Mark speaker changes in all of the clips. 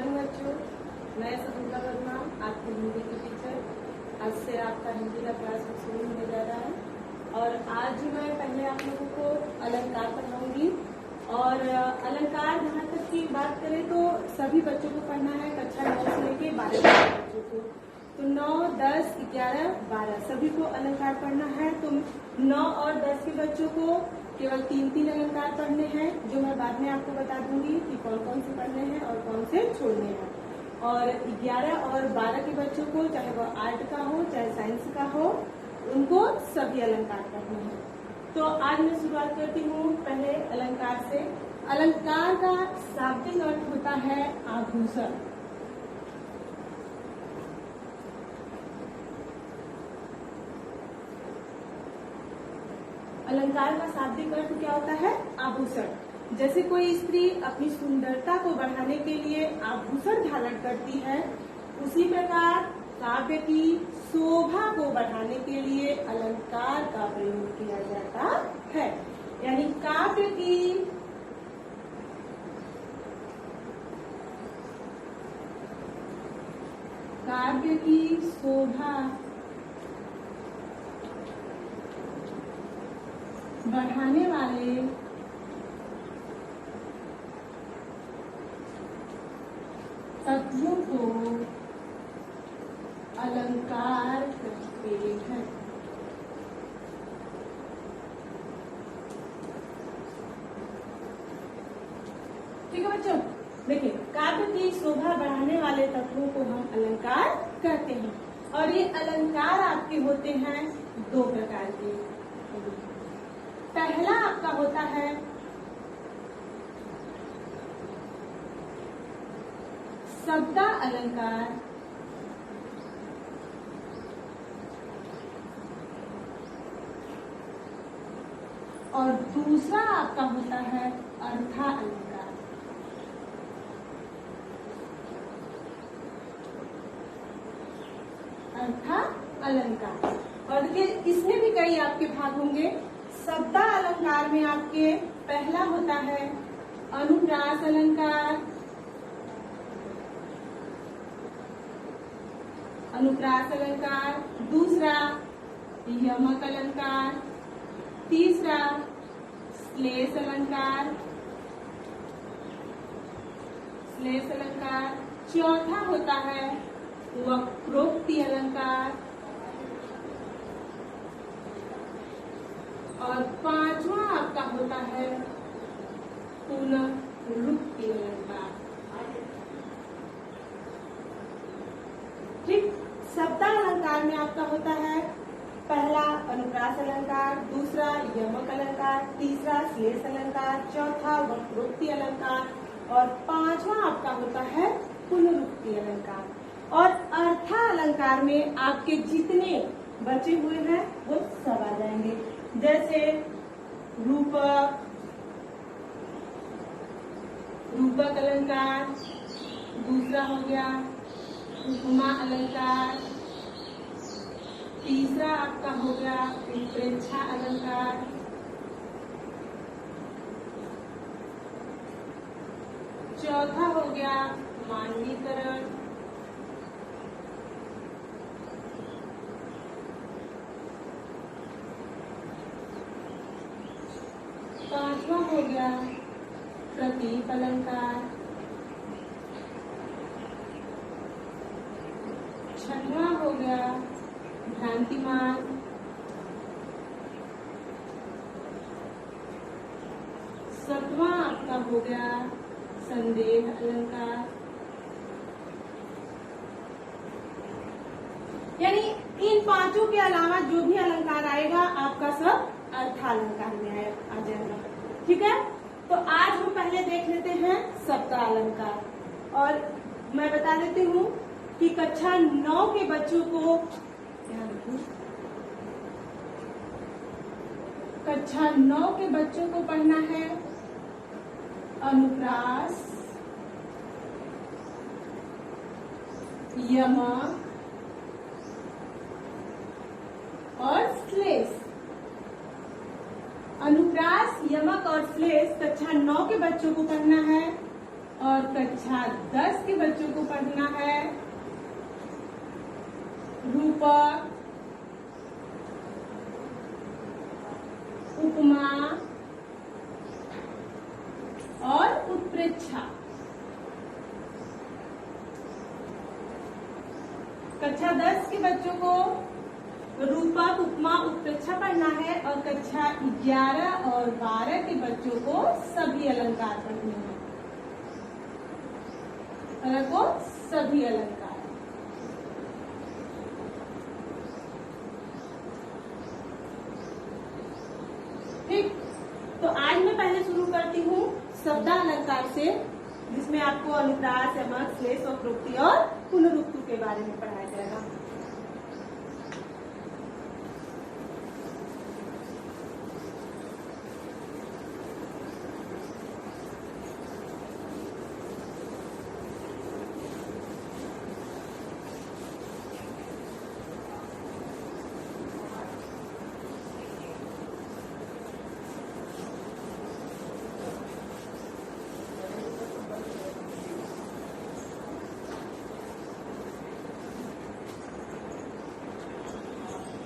Speaker 1: Morning बच्चों, मैं सविता वर्मा आपकी हिंदी की टीचर। आज से आपका हिंदी का क्लास शुरू होने जा रहा है और आज मैं पहले आप लोगों को अलंकार पढ़ाऊंगी। और अलंकार जहाँ तक की बात करें तो सभी बच्चों को पढ़ना है, कक्षा 9 से लेके 12 तक बच्चों को। तो 9, 10, 11, 12 सभी को अलंकार पढ़ना है। तो 9 और 10 के बच्चों को केवल 3 अलंकार पढ़ने हैं, जो मैं बाद में आपको बता दूंगी कि कौन कौन से पढ़ने हैं और कौन से छोड़ने हैं। और 11 और 12 के बच्चों को, चाहे वो आर्ट का हो चाहे साइंस का हो, उनको सभी अलंकार पढ़ने हैं। तो आज मैं शुरुआत करती हूँ पहले अलंकार से। अलंकार का शाब्दिक अर्थ होता है आभूषण। अलंकार का शाब्दिक अर्थ क्या होता है? आभूषण। जैसे कोई स्त्री अपनी सुंदरता को बढ़ाने के लिए आभूषण धारण करती है, उसी प्रकार काव्य की शोभा को बढ़ाने के लिए अलंकार का प्रयोग किया जाता है। यानी काव्य की शोभा बढ़ाने वाले तत्वों को अलंकार कहते हैं। ठीक है बच्चों, देखिए काव्य की शोभा बढ़ाने वाले तत्वों को हम अलंकार कहते हैं। और ये अलंकार आपके होते हैं 2 प्रकार के। पहला आपका होता है शब्दा अलंकार, और दूसरा आपका होता है अर्था अलंकार। अर्था अलंकार। और देखिए इसमें भी कई आपके भाग होंगे। शब्दा अलंकार में आपके पहला होता है अनुप्रास अलंकार, अनुप्रास अलंकार, दूसरा यमक अलंकार, तीसरा श्लेष अलंकार, श्लेष अलंकार, चौथा होता है वक्रोक्ति अलंकार, और 5वां आपका होता है पुनरुक्ति अलंकार। ठीक, शब्दा अलंकार में आपका होता है पहला अनुप्रास अलंकार, दूसरा यमक अलंकार, तीसरा श्लेष अलंकार, चौथा वक्रोक्ति अलंकार, और 5वां आपका होता है पुनरुक्ति अलंकार। और अर्था अलंकार में आपके जितने बचे हुए हैं वो सब आ जाएंगे। जैसे रूपक, रूपक अलंकार, दूसरा हो गया उपमा अलंकार, तीसरा आपका हो गया उत्प्रेक्षा अलंकार, चौथा हो गया मानवीकरण, पांचवा हो गया प्रतीक अलंकार, छठवां हो गया भ्रांतिमान, सातवां आपका हो गया संदेह अलंकार। यानी इन 5 के अलावा जो भी अलंकार आएगा आपका सब अर्थालंकार में आ जाएगा। ठीक है, तो आज हम पहले देख लेते हैं शब्दा अलंकार। और मैं बता देती हूँ कि कक्षा 9 के बच्चों को, कक्षा 9 के बच्चों को पढ़ना है अनुप्रास, यमक और श्लेष। अनुप्रास, यमक और श्लेष कक्षा 9 के बच्चों को पढ़ना है और कक्षा 10 के बच्चों को पढ़ना है रूपक, उपमा और उत्प्रेक्षा। कक्षा 10 के बच्चों को रूपक, उपमा, उत्प्रेक्षा पढ़ना है और कक्षा 11 और 12 के बच्चों को सभी अलंकार पढ़ने हैं। को सभी अलंकार। ठीक, तो आज मैं पहले शुरू करती हूँ शब्दालंकार से, जिसमें आपको अनुप्रास, यमक, श्लेष, वक्रोक्ति और पुनरुक्ति के बारे में पढ़ाया जाएगा।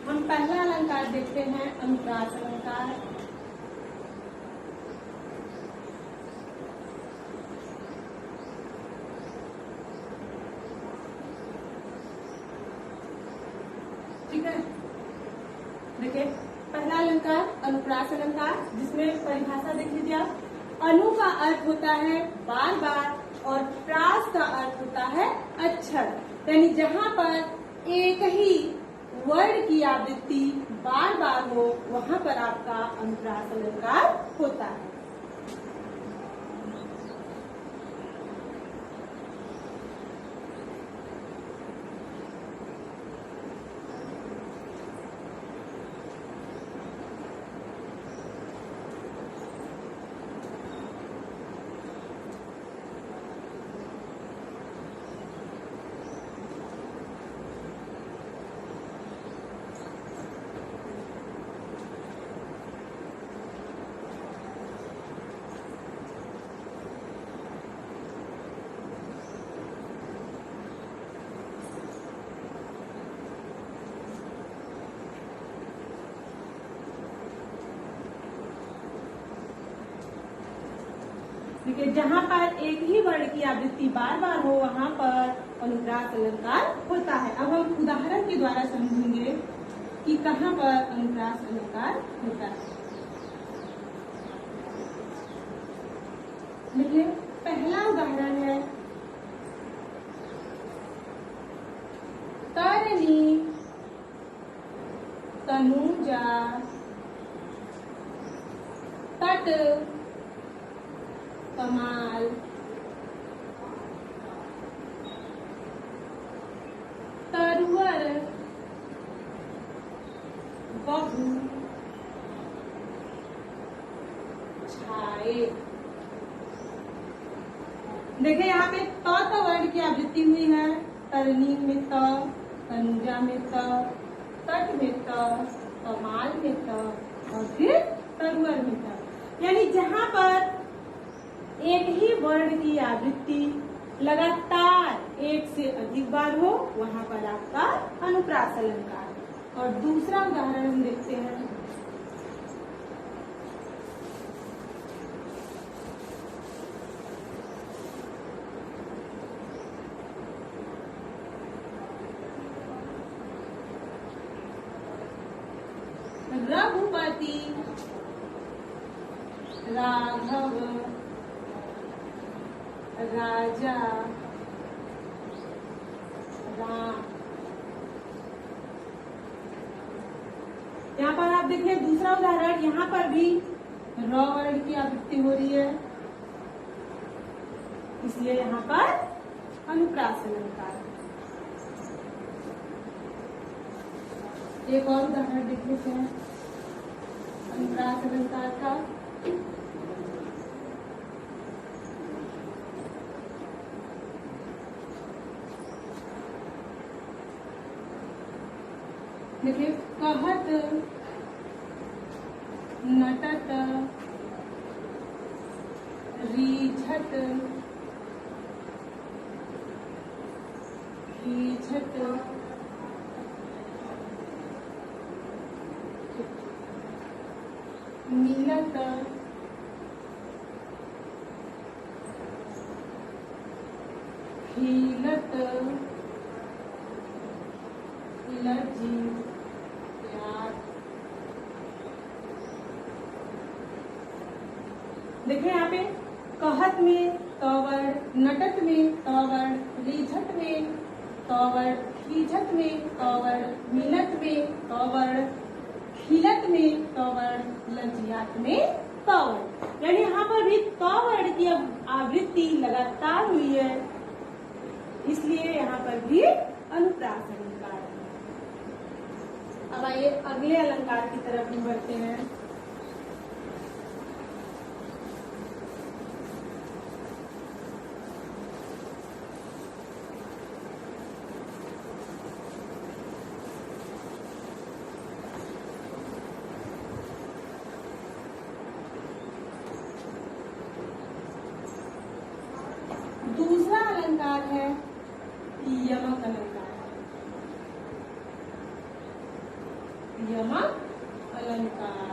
Speaker 1: हम पहला अलंकार देखते हैं, अनुप्रास अलंकार। ठीक है, देखिए पहला अलंकार अनुप्रास अलंकार, जिसमें परिभाषा देख लीजिए आप। अनु का अर्थ होता है बार बार और प्रास का अर्थ होता है अक्षर, यानी जहाँ पर एक ही वर्ण की आवृत्ति बार बार हो वहाँ पर आपका अनुप्रास अलंकार होता है। देखिए जहाँ पर एक ही वर्ण की आवृत्ति बार बार हो वहाँ पर अनुप्रास अलंकार होता है। अब हम उदाहरण के द्वारा समझेंगे कि कहाँ पर अनुप्रास अलंकार होता है। देखिए पहला उदाहरण है तरनी तनुजा तट कमाल तरुवर बहु छाए। देखिए यहाँ पे त वर्ण की आवृत्ति हुई है। तरनी में त, तनुजा में त, तट में त, कमाल में त और फिर तरुवर में त, यानी जहाँ पर एक ही वर्ण की आवृत्ति लगातार एक से अधिक बार हो वहाँ पर आपका अनुप्रास अलंकार। और दूसरा उदाहरण हम देखते हैं। रघुपति राघव राजा राम। यहाँ पर आप देखिए दूसरा उदाहरण, यहाँ पर भी र वर्ण की आवृत्ति हो रही है, इसलिए यहाँ पर अनुप्रास अलंकार। एक और उदाहरण देख लेते हैं अनुप्रास अलंकार का। देखिए कहत नटत रीझत खींचत मिलत खिलत लज्जियात। देखिए यहाँ पे कहत में तवड़, नटत में तवड़, रिझत में तवड़, खींचत में तवड़, मिलत में तवड़, खिलत में तवड़, लज्जियात में तवड़। यानी यहाँ पर भी तवड़ की आवृत्ति लगातार हुई है, इसलिए यहाँ पर भी अनुप्रास अलंकार है। अब आइए अगले अलंकार की तरफ हम बढ़ते हैं। दूसरा अलंकार है यमक अलंकार। यमक अलंकार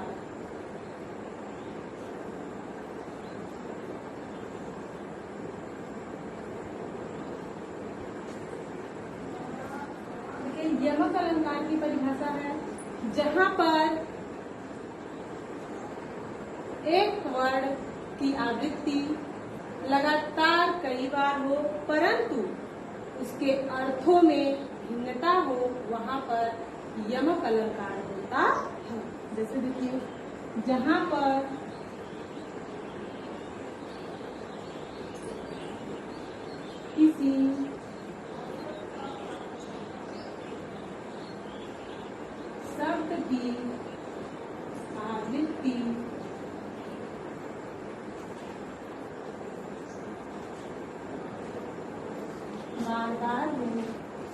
Speaker 1: देखिए, यमक अलंकार की परिभाषा है जहां पर एक वर्ण की आवृत्ति लगातार कई बार हो परंतु उसके अर्थों में भिन्नता हो, वहां पर यमक अलंकार होता है। जैसे देखिए, जहां पर किसी शब्द की आवृत्ति बार बार हो परंतु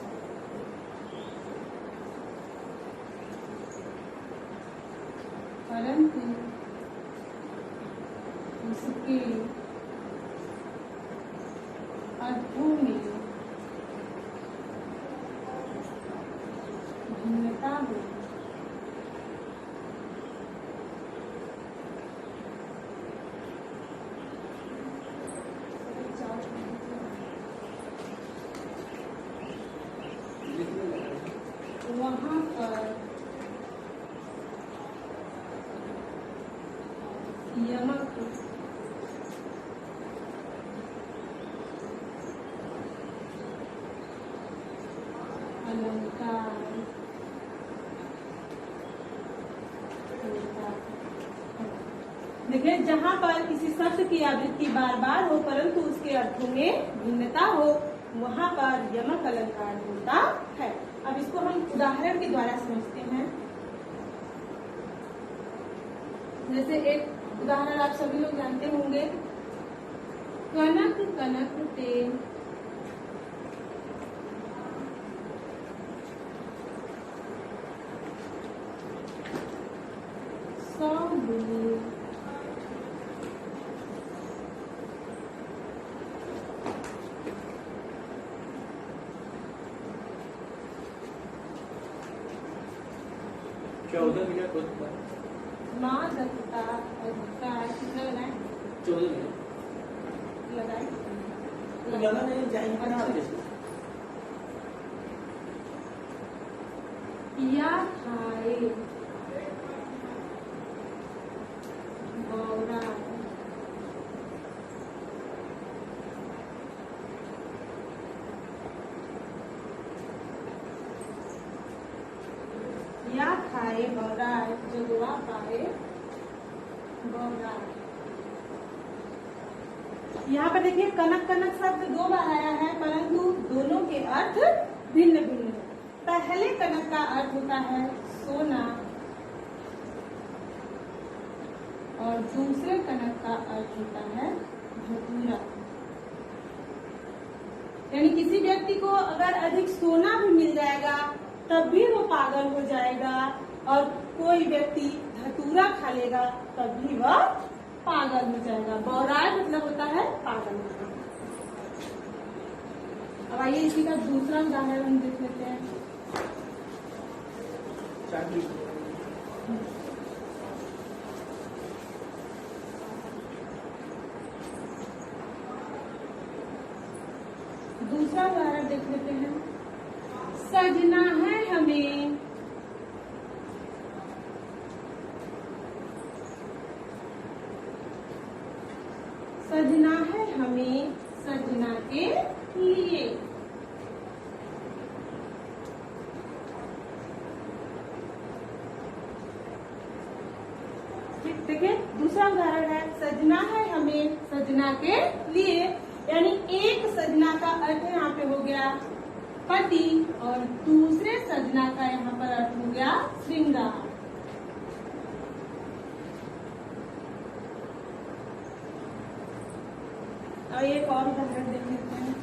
Speaker 1: उसके अर्थों में भिन्नता हो, वहां पर यमक अलंकार होता है। देखिए, जहां पर किसी शब्द की आवृत्ति बार बार हो परंतु उसके अर्थों में भिन्नता हो, वहां पर यमक अलंकार होता है। अब इसको हम उदाहरण के द्वारा समझते हैं। जैसे एक उदाहरण आप सभी लोग जानते होंगे, कनक कनक ते सौ बुले, माँ दत्ता अधिकार कितना लगाए?
Speaker 2: 14
Speaker 1: लगाए
Speaker 2: लगा नहीं जाएंगे।
Speaker 1: या खाए गौरा, या खाए गौराय जगवा पाए गौराय। यहाँ पर देखिए, कनक कनक शब्द 2 बार आया है परंतु दोनों के अर्थ भिन्न भिन्न है। पहले कनक का अर्थ होता है सोना और दूसरे कनक का अर्थ होता है धतूरा। यानी किसी व्यक्ति को अगर अधिक सोना भी मिल जाएगा तब भी वो पागल हो जाएगा, और कोई व्यक्ति धतूरा खा लेगा तब भी वह पागल हो जाएगा। बौराय मतलब होता है पागल होना। अब आइए इसी का दूसरा उदाहरण देख लेते हैं।
Speaker 2: चाकरी
Speaker 1: दूसरा उदाहरण देख लेते हैं। सजना है हमें सजना है हमें सजना के लिए। ठीक, देखिए दूसरा उदाहरण है सजना है हमें सजना के लिए, यानी एक सजना का अर्थ यहाँ पे हो गया पति और दूसरे सजना का यहाँ पर अर्थ हो गया श्रृंगार। और एक और उदाहरण देख लेते हैं।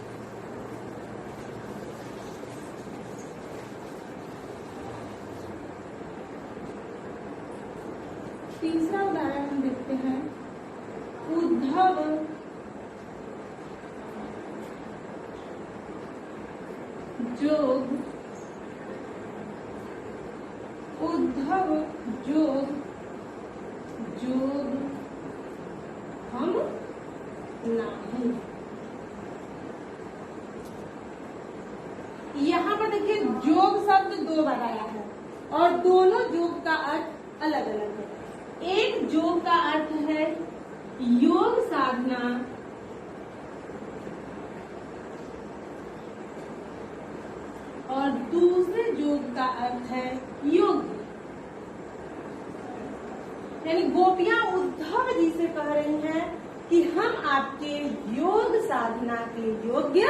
Speaker 1: तीसरा उदाहरण हम देखते हैं। उद्धव जोग उद्धव जोग जोग हम नहीं। यहाँ पर देखिए जोग शब्द दो बार आया है और दोनों जोग का अर्थ अलग अलग है। एक जोग का अर्थ है योग साधना और दूसरे योग का अर्थ है योग। यानी गोपियां उद्धव जी से कह रही हैं कि हम आपके योग साधना के योग्य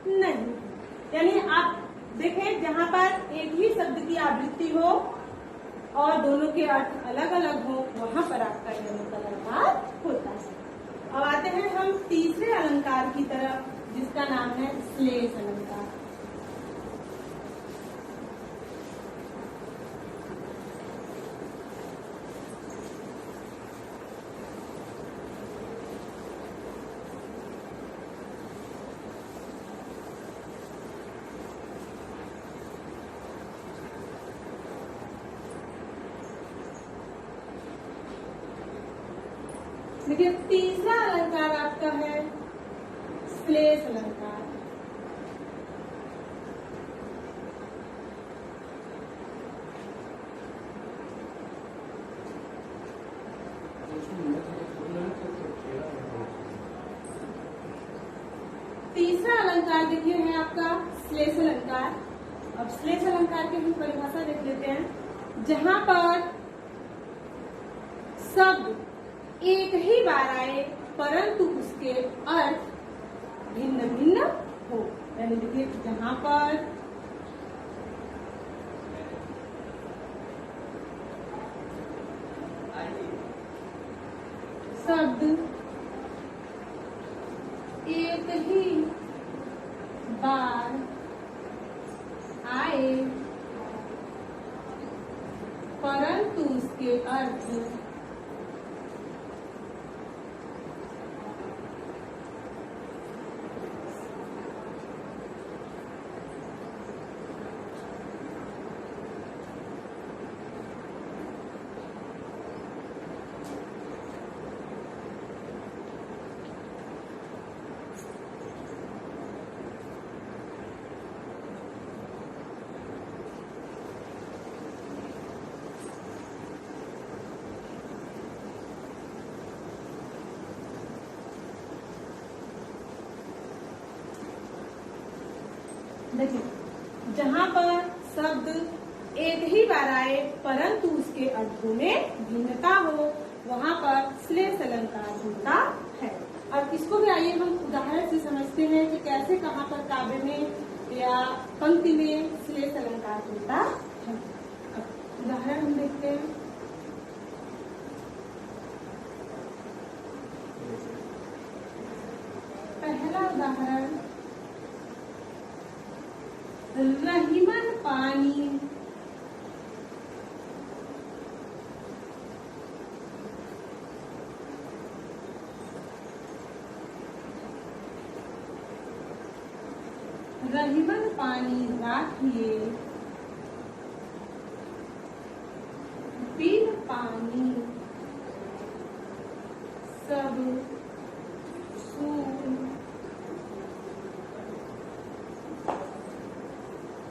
Speaker 1: नहीं। यानी आप देखें जहाँ पर एक ही शब्द की आवृत्ति हो और दोनों के अर्थ अलग अलग हो, वहाँ पर आपका यह अलंकार होता है। अब आते हैं हम तीसरे अलंकार की तरफ, जिसका नाम है श्लेष अलंकार। देखिए तीसरा अलंकार आपका है श्लेष अलंकार। तीसरा अलंकार देखिए है आपका श्लेष अलंकार। अब श्लेष अलंकार की हम परिभाषा देख लेते हैं। जहां पर शब्द एक ही बार आए परंतु उसके अर्थ भिन्न भिन्न हो। यानी देखिए जहां पर शब्द एक ही बार आए परंतु उसके अर्थ देखिए जहां पर शब्द एक ही बार आए परंतु उसके अर्थों में भिन्नता हो, वहां पर श्लेष अलंकार होता है। अब इसको भी आइए हम उदाहरण से समझते हैं कि कैसे कहाँ पर काव्य में या पंक्ति में श्लेष अलंकार होता है। अब उदाहरण हम देखते हैं। पहला उदाहरण रहीमन पानी रहीमन पानी राखिए बिन पानी सब सून।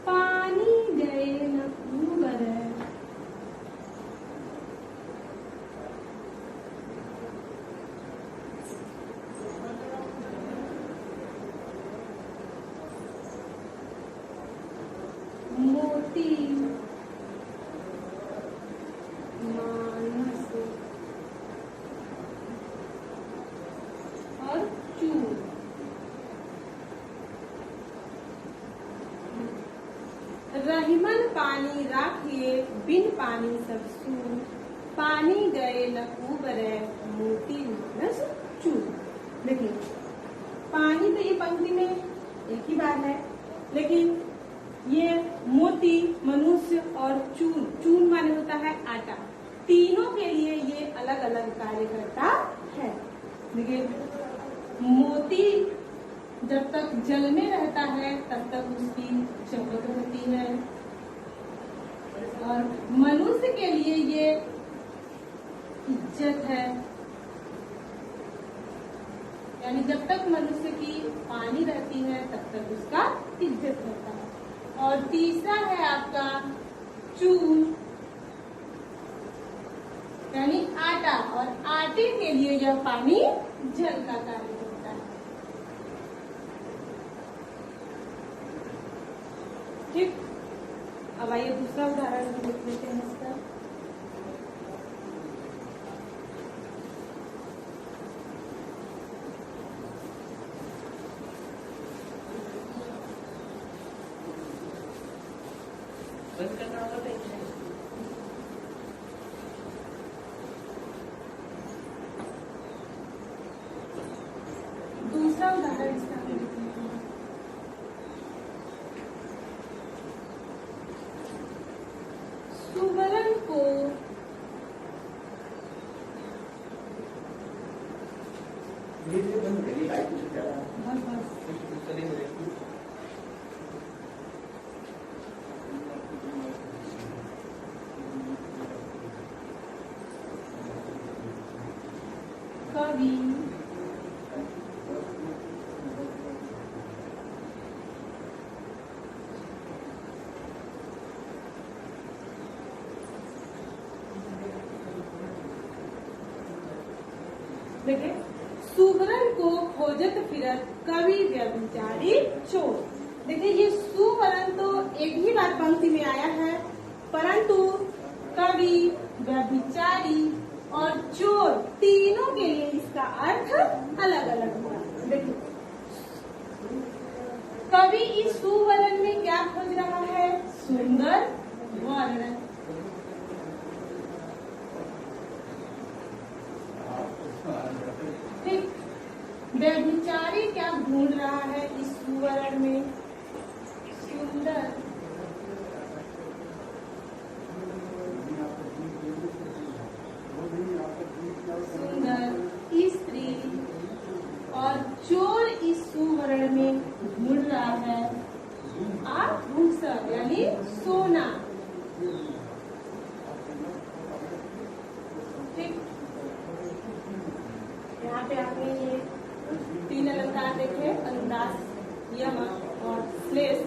Speaker 1: पानी गए न उबरे मोती मानस और चूर। रहीमन पानी राखिए बिन पानी सब सून। पानी गए न उबरे मोती मानस चूर। देखिए पानी तो ये पंक्ति में एक ही बार है, लेकिन ये मोती मनुष्य और चून, चून माने होता है आटा, तीनों के लिए ये अलग अलग कार्य करता है। देखिए मोती जब तक जल में रहता है तब तक उसकी चमक होती है, और मनुष्य के लिए ये इज्जत है, यानी जब तक मनुष्य की पानी रहती है तब तक उसका इज्जत होता है। और तीसरा है आपका चून, यानी आटा, और आटे के लिए यह पानी जल का कार्य करता है। ठीक, अब आइए दूसरा उदाहरण देख लेते हैं इसका।
Speaker 2: बंद करना होगा तो एक है।
Speaker 1: दूसरा उदाहरण इसका हम देख लेते हैं। सुवर्ण को
Speaker 2: बंद करिए, लाइट कुछ ज्यादा
Speaker 1: बस
Speaker 2: करेंगे।
Speaker 1: कवि देखिए सुवर्ण को खोजत फिरत कवि व्यभिचारी चोर। देखिए ये सुवर्ण तो एक ही बार पंक्ति में आया है, परंतु कवि व्यभिचारी और चोर तीनों के लिए इसका अर्थ अलग अलग हुआ। देखिए कवि इस सुवर्ण में क्या खोज रहा है? सुंदर वर्ण। ठीक, व्यभिचारी क्या ढूंढ रहा है इस सुवर्ण में? सुंदर सुंदर स्त्री, और चोर इस सुवर्ण में ढूंढ रहा है आभूषण यानी सोना। ठीक, यहाँ पे आपने ये तीन अलंकार देखे, अनुदास, यमक और श्लेष।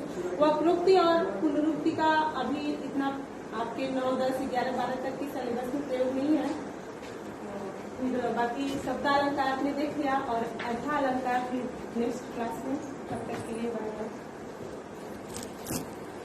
Speaker 1: वक्रोक्ति और पुनरुक्ति का अभी इतना आपके 9, 10, 11, 12 तक की सिलेबस में प्रयोग नहीं है। फिर बाकी शब्दालंकार आपने देख लिया, और अर्था अलंकार फिर नेक्स्ट क्लास में। तब तक के लिए बाय बाय।